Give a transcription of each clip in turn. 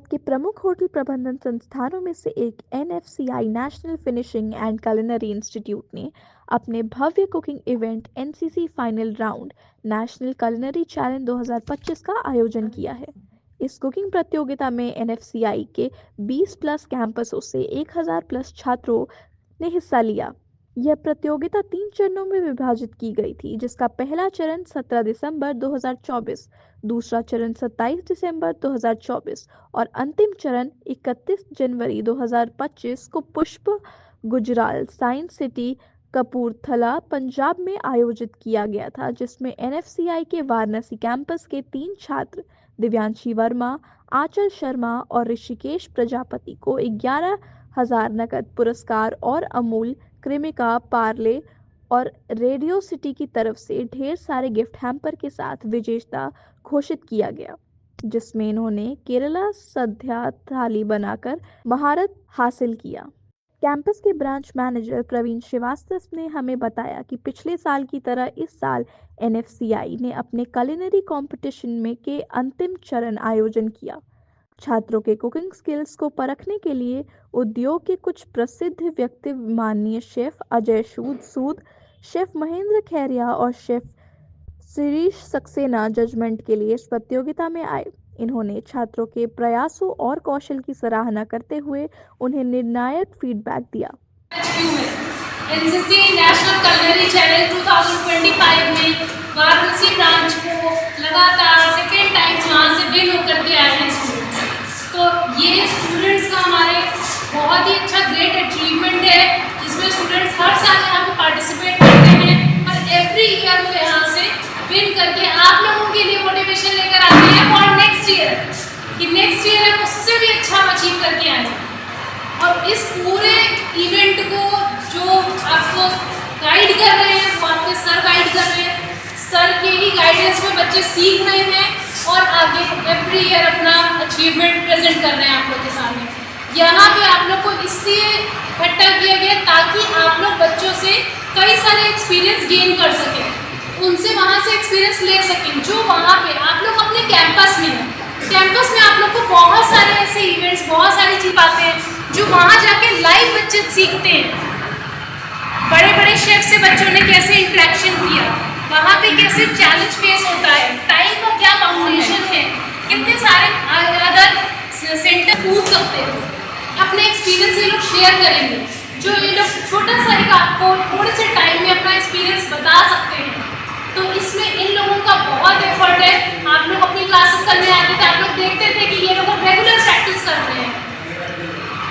भारत के प्रमुख होटल प्रबंधन संस्थानों में से एक NFCI national finishing and culinary institute ने अपने भव्य cooking event NCC final round national culinary challenge 2025 का आयोजन किया है। इस कुकिंग प्रतियोगिता में एनएफसीआई के 20 प्लस कैंपसों से 1000 प्लस छात्रों ने हिस्सा लिया। यह प्रतियोगिता 3 चरणों में विभाजित की गई थी, जिसका पहला चरण 17 दिसंबर 2024, दूसरा चरण 27 दिसंबर 2024 और अंतिम चरण 31 जनवरी 2025 को पुष्प गुजराल साइंस सिटी कपूरथला पंजाब में आयोजित किया गया था, जिसमें एनएफसीआई के वाराणसी कैंपस के 3 छात्र दिव्यांशी वर्मा, आंचल शर्मा और ऋषिकेश प्रजापति को 11,000 नकद पुरस्कार और अमूल, क्रेमिका, पार्ले और रेडियो सिटी की तरफ से ढेर सारे गिफ्ट हैम्पर के साथ विजेता घोषित किया गया, जिसमें इन्होंने केरला सद्या थाली बनाकर महारत हासिल किया। कैंपस के ब्रांच मैनेजर प्रवीण श्रीवास्तव ने हमें बताया कि पिछले साल की तरह इस साल एनएफसीआई ने अपने culinary कंपटीशन में के अंतिम चरण आयोजन किया। छात्रों के कुकिंग स्किल्स को परखने के लिए उद्योग के कुछ प्रसिद्ध व्यक्ति माननीय शेफ अजय सूद, शेफ महेंद्र खैरिया और शेफ शिरीष सक्सेना जजमेंट के लिए इस प्रतियोगिता में आए। इन्होंने छात्रों के प्रयासों और कौशल की सराहना करते हुए उन्हें निर्णायक फीडबैक दिया। एनसीसी नेशनल culinary चैलेंज 2025 में वाराणसी ब्रांच को लगातार सेकेंड टाइम वहाँ से विन होकर के आए हैं स्टूडेंट्स। तो ये स्टूडेंट्स का हमारे बहुत ही अच्छा ग्रेट अचीवमेंट है, जिसमें स्टूडेंट्स हर साल यहाँ पे पार्टिसिपेट करते हैं और एवरी ईयर वो यहाँ से विन करके आप लोगों के लिए मोटिवेशन लेकर आते हैं फॉर नेक्स्ट ईयर, कि नेक्स्ट ईयर हम उससे भी अच्छा अचीव करके आए। और इस पूरे इवेंट को जो आपको गाइड कर रहे हैं वो आपके सर गाइड कर रहे हैं। सर के ही गाइडेंस में बच्चे सीख रहे हैं और आगे एवरी ईयर अपना अचीवमेंट प्रेजेंट कर रहे हैं आप लोग के सामने। यहाँ पे आप लोग को इसलिए इकट्ठा किया गया ताकि आप लोग बच्चों से कई सारे एक्सपीरियंस गेन कर सकें, उनसे वहाँ से एक्सपीरियंस ले सकें जो वहाँ पे आप लोग अपने कैंपस में हैं। कैंपस में आप लोग को बहुत सारे ऐसे इवेंट्स, बहुत सारी चीज़ आते हैं जो वहाँ जाके लाइव बच्चे सीखते हैं। बड़े बड़े शेफ से बच्चों ने कैसे इंटरेक्शन किया, वहाँ पे कैसे चैलेंज फेस होता है, टाइम का क्या बाउंडेशन है, कितने सारे अदर सेंटर पूछ सकते हैं। अपने एक्सपीरियंस ये लोग शेयर करेंगे, जो ये लोग छोटा सा एक आपको थोड़े से टाइम में अपना एक्सपीरियंस बता सकते हैं। तो इसमें इन लोगों का बहुत एफर्ट है। आप लोग अपनी क्लासेस करने आते थे, आप लोग देखते थे कि ये लोग रेगुलर प्रैक्टिस कर रहे हैं,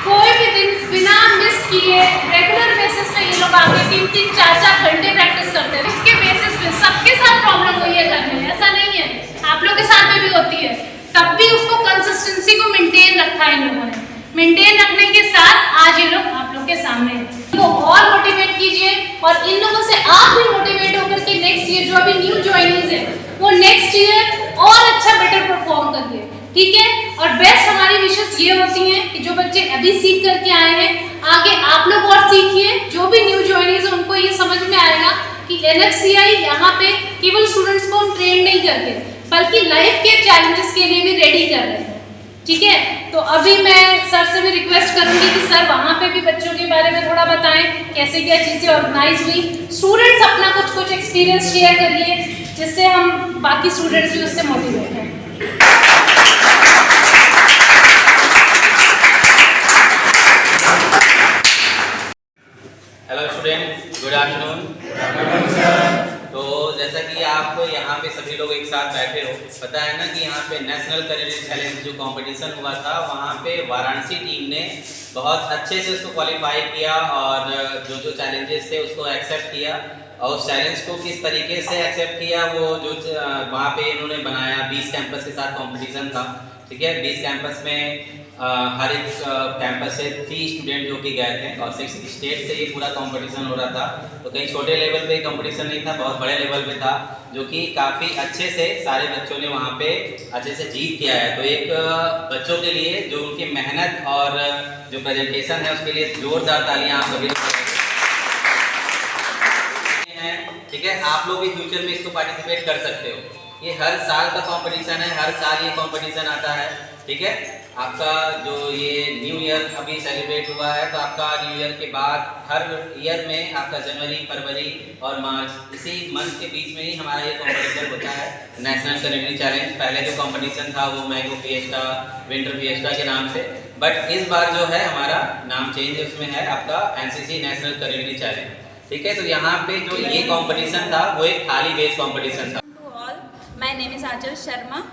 कोई भी दिन बिना मिस किए रेगुलर बेसिस पे ये लोग आगे 3-3, 4-4 घंटे प्रैक्टिस करते हैं। इसके बेसिस पे सबके साथ प्रॉब्लम हुई है घर में, ऐसा नहीं है, आप लोग के साथ में भी होती है, तब भी उसको कंसिस्टेंसी को मेंटेन रखा है इन लोगों ने। मेंटेन रखने के साथ आज ये लोग आप लोग के सामने हैं। तो और मोटिवेट कीजिए और इन लोगों से आप भी मोटिवेट होकर के नेक्स्ट ईयर जो अभी न्यू ज्वाइनीज है वो नेक्स्ट ईयर और अच्छा बेटर परफॉर्म करिए, ठीक है। और बेस्ट हमारी विशेष ये होती हैं कि जो बच्चे अभी सीख करके आए हैं आगे आप लोग और सीखिए। जो भी न्यू ज्वाइनीज है उनको ये समझ में आएगा कि एनएफसीआई यहाँ पे केवल स्टूडेंट्स को हम ट्रेन नहीं करते बल्कि लाइफ के चैलेंजेस के लिए भी रेडी कर रहे हैं, ठीक है। तो अभी मैं सर से भी रिक्वेस्ट करूंगी कि सर वहाँ पे भी बच्चों के बारे में थोड़ा बताएं, कैसे क्या चीज़ें ऑर्गेनाइज हुई। स्टूडेंट्स अपना कुछ एक्सपीरियंस शेयर करिए जिससे हम बाकी स्टूडेंट्स भी उससे मोटिवेट हैं। Hello student, good afternoon. तो जैसा कि आप यहाँ पे सभी लोग एक साथ बैठे हो, पता है ना कि यहाँ पे नेशनल culinary चैलेंज जो कंपटीशन हुआ था वहाँ पे वाराणसी टीम ने बहुत अच्छे से उसको क्वालिफाई किया और जो चैलेंजेस थे उसको एक्सेप्ट किया। और उस चैलेंज को किस तरीके से एक्सेप्ट किया वो जो वहाँ पे इन्होंने बनाया, 20 कैंपस के साथ कंपटीशन था, ठीक है। 20 कैंपस में हर एक कैंपस से 3 स्टूडेंट जो कि गए थे और 6 स्टेट से ये पूरा कंपटीशन हो रहा था। तो कहीं छोटे लेवल पे कंपटीशन नहीं था, बहुत बड़े लेवल पे था, जो कि काफ़ी अच्छे से सारे बच्चों ने वहाँ पे अच्छे से जीत किया है। तो एक बच्चों के लिए जो उनकी मेहनत और जो प्रेजेंटेशन है उसके लिए जोरदार तालियां आप सभी हैं, ठीक है। आप लोग भी फ्यूचर में इसको पार्टिसिपेट कर सकते हो। ये हर साल का कंपटीशन है, हर साल ये कंपटीशन आता है, ठीक है। आपका जो ये न्यू ईयर अभी सेलिब्रेट हुआ है, तो आपका न्यू ईयर के बाद हर ईयर में आपका जनवरी, फरवरी और मार्च इसी मंथ के बीच में ही हमारा ये कॉम्पिटिशन होता है, नेशनल कलिनरी चैलेंज। पहले जो कॉम्पिटिशन था वो मैंगो फिएस्टा, विंटर फिएस्टा के नाम से, बट इस बार जो है हमारा नाम चेंज है, उसमें है आपका एनसीसी नेशनल कलिनरी चैलेंज। ठीक है, तो यहाँ पे जो ये कॉम्पिटिशन था वो एक थाली बेस्ड कॉम्पिटिशन था। माय नेम इज़ आंचल शर्मा।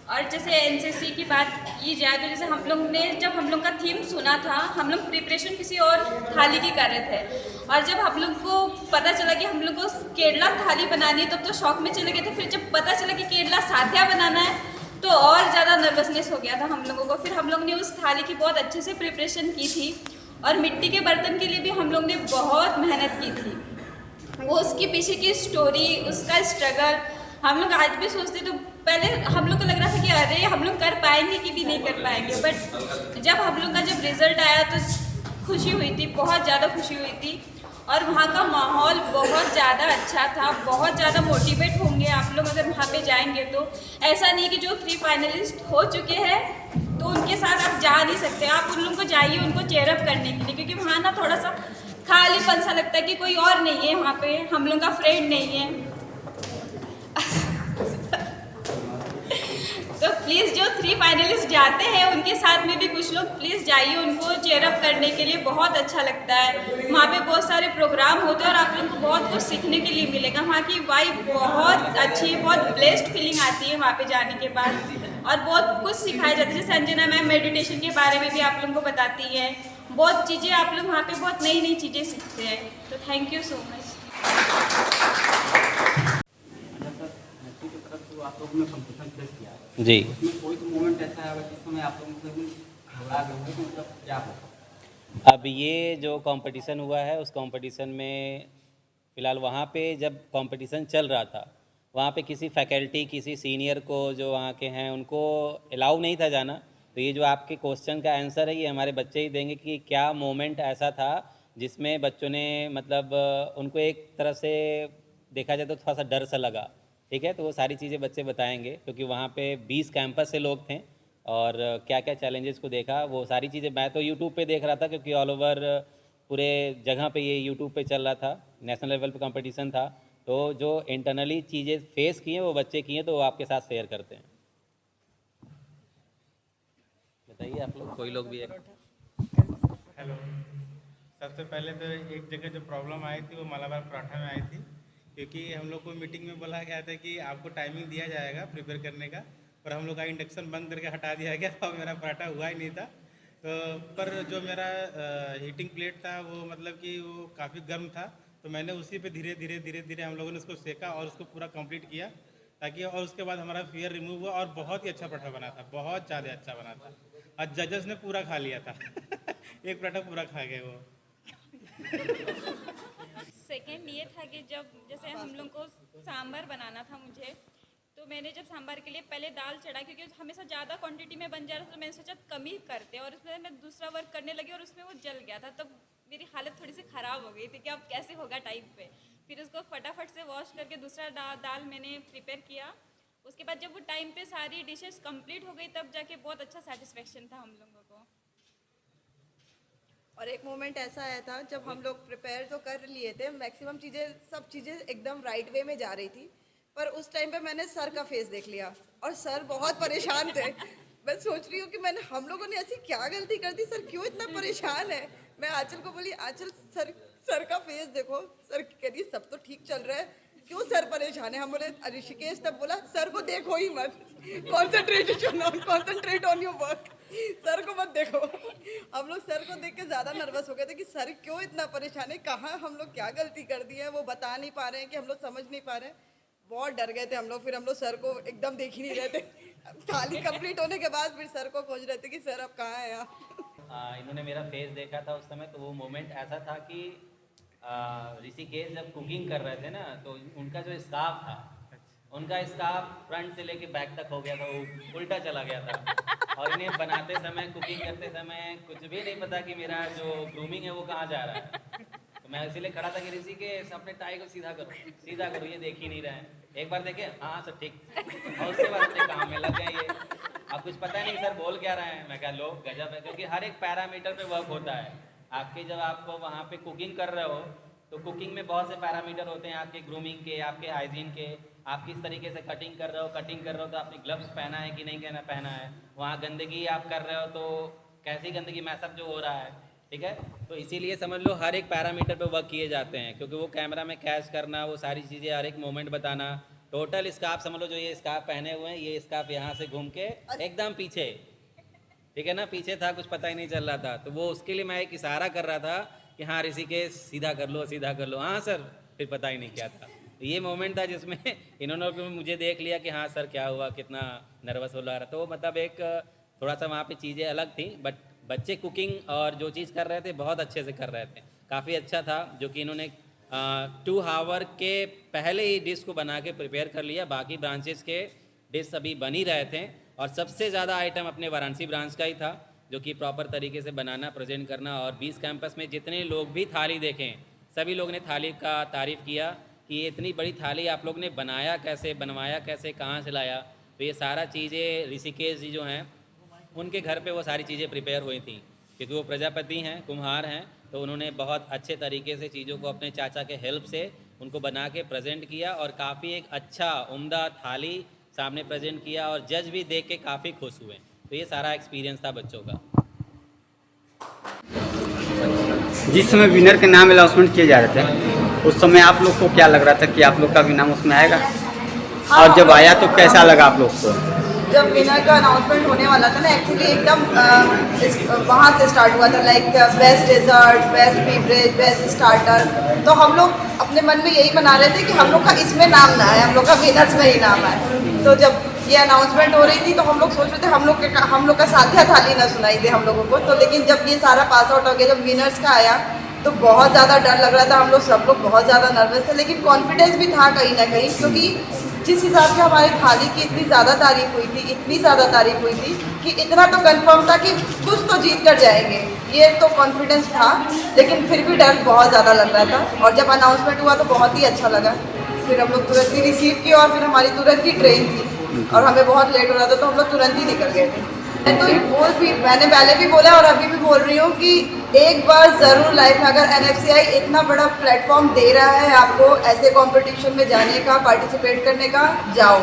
और जैसे एनसीसी की बात की जाए तो जैसे हम लोग ने जब हम लोग का थीम सुना था, हम लोग प्रिपरेशन किसी और थाली की कर रहे थे, और जब हम लोग को पता चला कि हम लोग को केरला थाली बनानी है तब तो शौक में चले गए थे। फिर जब पता चला कि केरला साध्या बनाना है तो और ज़्यादा नर्वसनेस हो गया था हम लोगों को। फिर हम लोग ने उस थाली की बहुत अच्छे से प्रिपरेशन की थी, और मिट्टी के बर्तन के लिए भी हम लोग ने बहुत मेहनत की थी। वो उसके पीछे की स्टोरी, उसका स्ट्रगल हम लोग आज भी सोचते, तो पहले हम लोग को लग रहा था कि अरे हम लोग कर पाएंगे कि भी नहीं कर पाएंगे, बट जब हम लोग का जब रिजल्ट आया तो खुशी हुई थी, बहुत ज़्यादा खुशी हुई थी। और वहाँ का माहौल बहुत ज़्यादा अच्छा था, बहुत ज़्यादा मोटिवेट होंगे आप लोग अगर वहाँ पे जाएंगे तो। ऐसा नहीं कि जो 3 फाइनलिस्ट हो चुके हैं तो उनके साथ आप जा नहीं सकते, आप उन लोगों को जाइए उनको चेयरअप करने के लिए, क्योंकि वहाँ ना थोड़ा सा खालीपन सा लगता है कि कोई और नहीं है वहाँ पे, हम लोग का फ्रेंड नहीं है। तो प्लीज़ जो 3 फाइनलिस्ट जाते हैं उनके साथ में भी कुछ लोग प्लीज़ जाइए, उनको चेयरअप करने के लिए बहुत अच्छा लगता है। वहाँ पे बहुत सारे प्रोग्राम होते हैं और आप लोग को बहुत कुछ सीखने के लिए मिलेगा। वहाँ की वाइब बहुत अच्छी है, बहुत ब्लेस्ड फीलिंग आती है वहाँ पे जाने के बाद, और बहुत कुछ सिखाया जाता है। जैसे संजना मैम मेडिटेशन के बारे में भी आप लोगों को बताती है, बहुत चीज़ें आप लोग वहाँ पे बहुत नई नई चीज़ें सीखते हैं। तो थैंक यू सो मच। आप लोगों ने कंपटीशन फेस किया है जी, उसमें कोई तो मोमेंट ऐसा है जिस समय आप लोगों को घबरा गए होंगे, मतलब क्या हो? अब ये जो कंपटीशन हुआ है उस कंपटीशन में फ़िलहाल वहाँ पे जब कंपटीशन चल रहा था, वहाँ पे किसी फैकल्टी, किसी सीनियर को जो वहाँ के हैं उनको अलाउ नहीं था जाना। तो ये जो आपके क्वेश्चन का आंसर है ये हमारे बच्चे ही देंगे कि क्या मोमेंट ऐसा था जिसमें बच्चों ने मतलब उनको एक तरह से देखा जाए तो थोड़ा सा डर सा लगा। ठीक है, तो वो सारी चीज़ें बच्चे बताएंगे, क्योंकि वहाँ पे 20 कैंपस से लोग थे और क्या क्या चैलेंजेस को देखा वो सारी चीज़ें मैं तो यूट्यूब पे देख रहा था, क्योंकि ऑल ओवर पूरे जगह पे ये यूट्यूब पे चल रहा था, नेशनल लेवल पे कंपटीशन था। तो जो इंटरनली चीज़ें फेस की हैं वो बच्चे की हैं, तो वो आपके साथ शेयर करते हैं। बताइए आप लोग, कोई लोग भी है? हेलो, सबसे पहले तो एक जगह जो प्रॉब्लम आई थी वो मालाबार पराठा में आई थी, क्योंकि हम लोग को मीटिंग में बोला गया था कि आपको टाइमिंग दिया जाएगा प्रिपेयर करने का, पर हम लोग का इंडक्शन बंद करके हटा दिया गया और मेरा पराठा हुआ ही नहीं था। तो पर जो मेरा हीटिंग प्लेट था वो मतलब कि वो काफ़ी गर्म था, तो मैंने उसी पे धीरे धीरे हम लोगों ने उसको सेका और उसको पूरा कंप्लीट किया, ताकि और उसके बाद हमारा फियर रिमूव हुआ और बहुत ही अच्छा पराठा बना था, बहुत ज़्यादा अच्छा बना था। और जजेस ने पूरा खा लिया था एक पराठा पूरा खा गए वो। सेकेंड ये था कि जब जैसे हम लोग को सांभर बनाना था मुझे, तो मैंने जब सांभर के लिए पहले दाल चढ़ा, क्योंकि हमेशा ज़्यादा क्वांटिटी में बन जा रहा था, तो मैंने सोचा कम ही करते, और उसमें मैं दूसरा वर्क करने लगी और उसमें वो जल गया था। तब मेरी हालत थोड़ी सी ख़राब हो गई थी कि अब कैसे होगा टाइम पे। फिर उसको फटाफट से वॉश करके दूसरा दाल मैंने प्रिपेयर किया। उसके बाद जब वो टाइम पे सारी डिशेस कंप्लीट हो गई तब जाके बहुत अच्छा सेटिस्फेक्शन था हम लोगों को। और एक मोमेंट ऐसा आया था जब हम लोग प्रिपेयर तो कर लिए थे, मैक्सिमम चीज़ें सब चीज़ें एकदम राइट वे में जा रही थी, पर उस टाइम पे मैंने सर का फेस देख लिया और सर बहुत परेशान थे। मैं सोच रही हूँ कि मैंने हम लोगों ने ऐसी क्या गलती कर दी, सर क्यों इतना परेशान है। मैं आंचल को बोली, आंचल सर का फेस देखो। सर कह रही सब तो ठीक चल रहा है, क्यों सर परेशान है। हम बोले, ऋषिकेश तब बोला सर को देखो ही मत, concentrate on your work, sir को मत देखो। हम लोग सर को देख के ज़्यादा नर्वस हो गए थे कि सर क्यों इतना परेशान है, कहाँ हम लोग क्या गलती कर दी है, वो बता नहीं पा रहे हैं कि हम लोग समझ नहीं पा रहे हैं। बहुत डर गए थे हम लोग। फिर हम लोग सर को एकदम देख ही नहीं रहे थे। थाली कंप्लीट होने के बाद फिर सर को खोज रहे थे कि सर अब कहाँ है यहाँ। इन्होंने मेरा फेस देखा था उस समय, तो वो मोमेंट ऐसा था कि ऋषिकेश जब कुकिंग कर रहे थे ना, तो उनका जो स्कार्फ था, उनका स्कार्फ फ्रंट से लेके बैक तक हो गया था, वो उल्टा चला गया था। और इन्हें बनाते समय, कुकिंग करते समय कुछ भी नहीं पता कि मेरा जो ग्रूमिंग है वो कहाँ जा रहा है। तो मैं इसीलिए खड़ा था कि ऋषिकेश अपने टाई को सीधा करो, ये देख ही नहीं रहे हैं। एक बार देखे, हाँ सर ठीक, और उसके बाद अपने काम में लग गए ये। आप कुछ पता नहीं सर बोल क्या रहे हैं। मैं कहा लो गजब है, क्योंकि हर एक पैरामीटर पे वर्क होता है। आपके जब आप वहाँ पे कुकिंग कर रहे हो तो कुकिंग में बहुत से पैरामीटर होते हैं, आपके ग्रूमिंग के, आपके हाइजीन के, आप किस तरीके से कटिंग कर रहे हो तो आपने ग्लव्स पहना है कि नहीं पहना है, वहाँ गंदगी आप कर रहे हो तो कैसी गंदगी मैसअप जो हो रहा है, ठीक है। तो इसीलिए समझ लो हर एक पैरामीटर पे वर्क किए जाते हैं, क्योंकि वो कैमरा में कैच करना, वो सारी चीज़ें, हर एक मोमेंट बताना। टोटल स्कार्फ समझ लो, जो ये स्कार्फ पहने हुए हैं, ये स्कार्फ यहाँ से घूम के एकदम पीछे, ठीक है ना, पीछे था, कुछ पता ही नहीं चल रहा था। तो वो उसके लिए मैं एक इशारा कर रहा था कि हाँ ऋषिकेश सीधा कर लो, हाँ सर, फिर पता ही नहीं क्या था। तो ये मोमेंट था जिसमें इन्होंने मुझे देख लिया कि हाँ सर क्या हुआ, कितना नर्वस हो रहा था। तो मतलब एक थोड़ा सा वहाँ पे चीज़ें अलग थी, बट बच्चे कुकिंग और जो चीज़ कर रहे थे बहुत अच्छे से कर रहे थे, काफ़ी अच्छा था। जो कि इन्होंने 2 आवर के पहले ही डिश को बना के प्रिपेयर कर लिया, बाकी ब्रांचेस के डिश अभी बन ही रहे थे। और सबसे ज़्यादा आइटम अपने वाराणसी ब्रांच का ही था, जो कि प्रॉपर तरीके से बनाना, प्रेजेंट करना। और 20 कैंपस में जितने लोग भी थाली देखें, सभी लोग ने थाली का तारीफ़ किया कि ये इतनी बड़ी थाली आप लोग ने बनाया कैसे, बनवाया कैसे, कहाँ से लाया। तो ये सारा चीज़ें ऋषिकेश जी जो हैं उनके घर पे वो सारी चीज़ें प्रिपेयर हुई थी, क्योंकि वो प्रजापति हैं, कुम्हार हैं। तो उन्होंने बहुत अच्छे तरीके से चीज़ों को अपने चाचा के हेल्प से उनको बना के प्रेजेंट किया, और काफ़ी एक अच्छा उम्दा थाली सामने प्रेजेंट किया, और जज भी देख के काफ़ी खुश हुए। तो ये सारा एक्सपीरियंस था बच्चों का। जिस समय विनर के नाम अनाउंसमेंट किए जा रहे थे, उस समय आप लोग को क्या लग रहा था कि आप लोग का भी नाम उसमें आएगा? और जब आया तो कैसा लगा आप लोग को? जब विनर का अनाउंसमेंट होने वाला था ना, एक्चुअली एकदम वहाँ से स्टार्ट हुआ था, like best dessert, best beverage, best starter. तो हम लोग अपने मन में यही बना रहे थे कि हम लोग का इसमें नाम ना आए, हम लोग का विनर्स में ही नाम आए। तो जब ये अनाउंसमेंट हो रही थी तो हम लोग सोच रहे थे हम लोग का साथिया थाली ना सुनाई दे हम लोगों को। तो लेकिन जब ये सारा पास आउट हो गया, जब विनर्स का आया तो बहुत ज़्यादा डर लग रहा था, हम लोग सब लोग बहुत ज़्यादा नर्वस थे, लेकिन कॉन्फिडेंस भी था कहीं ना कहीं, क्योंकि जिस हिसाब से हमारी थाली की इतनी ज़्यादा तारीफ हुई थी, इतनी ज़्यादा तारीफ हुई थी कि इतना तो कंफर्म था कि कुछ तो जीत कर जाएंगे, ये तो कॉन्फिडेंस था। लेकिन फिर भी डर बहुत ज़्यादा लग रहा था। और जब अनाउंसमेंट हुआ तो बहुत ही अच्छा लगा। फिर हम लोग तुरंत ही रिसीव किया, और फिर हमारी तुरंत ही ट्रेन थी और हमें बहुत लेट हो रहा था, तो हम लोग तुरंत ही निकल गए थे। मैंने पहले भी बोला और अभी भी बोल रही हूँ कि एक बार ज़रूर लाइफ में, अगर NFCI इतना बड़ा प्लेटफॉर्म दे रहा है आपको ऐसे कंपटीशन में जाने का, पार्टिसिपेट करने का, जाओ,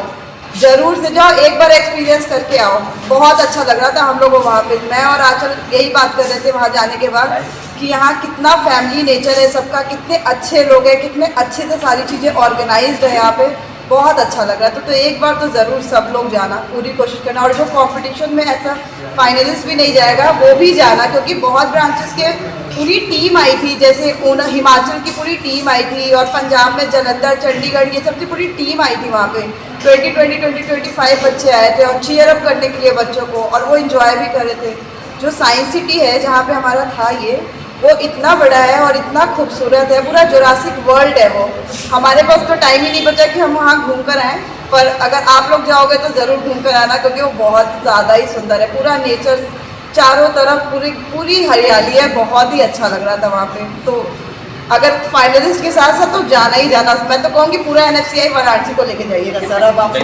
ज़रूर से जाओ, एक बार एक्सपीरियंस करके आओ। बहुत अच्छा लग रहा था हम लोगों को वहाँ पे। मैं और आंचल यही बात कर रहे थे वहाँ जाने के बाद कि यहाँ कितना फैमिली नेचर है सबका, कितने अच्छे लोग हैं, कितने अच्छे से सारी चीज़ें ऑर्गेनाइज्ड है यहाँ पे। बहुत अच्छा लग रहा था। तो एक बार तो ज़रूर सब लोग जाना, पूरी कोशिश करना। और जो कंपटीशन में ऐसा फाइनलिस्ट भी नहीं जाएगा वो भी जाना, क्योंकि बहुत ब्रांचेस के पूरी टीम आई थी, जैसे हिमाचल की पूरी टीम आई थी, और पंजाब में जलंधर, चंडीगढ़, ये सब की पूरी टीम आई थी वहाँ पे। 20-25 बच्चे आए थे और चीयर अप करने के लिए बच्चों को, और वो इन्जॉय भी कर रहे थे। जो साइंस सिटी है जहाँ पे हमारा था ये, वो इतना बड़ा है और इतना खूबसूरत है, पूरा जुरासिक वर्ल्ड है वो। हमारे पास तो टाइम ही नहीं बचा कि हम वहाँ घूम कर आएँ, पर अगर आप लोग जाओगे तो ज़रूर घूम कर आना, क्योंकि वो बहुत ज़्यादा ही सुंदर है। पूरा नेचर चारों तरफ, पूरी हरियाली है, बहुत ही अच्छा लग रहा था वहाँ पे। तो अगर फाइनलिस्ट के साथ साथ तो जाना ही जाना। मैं तो कहूँगी पूरा NFCI वाराणसी को लेके जाइएगा सर अब आप।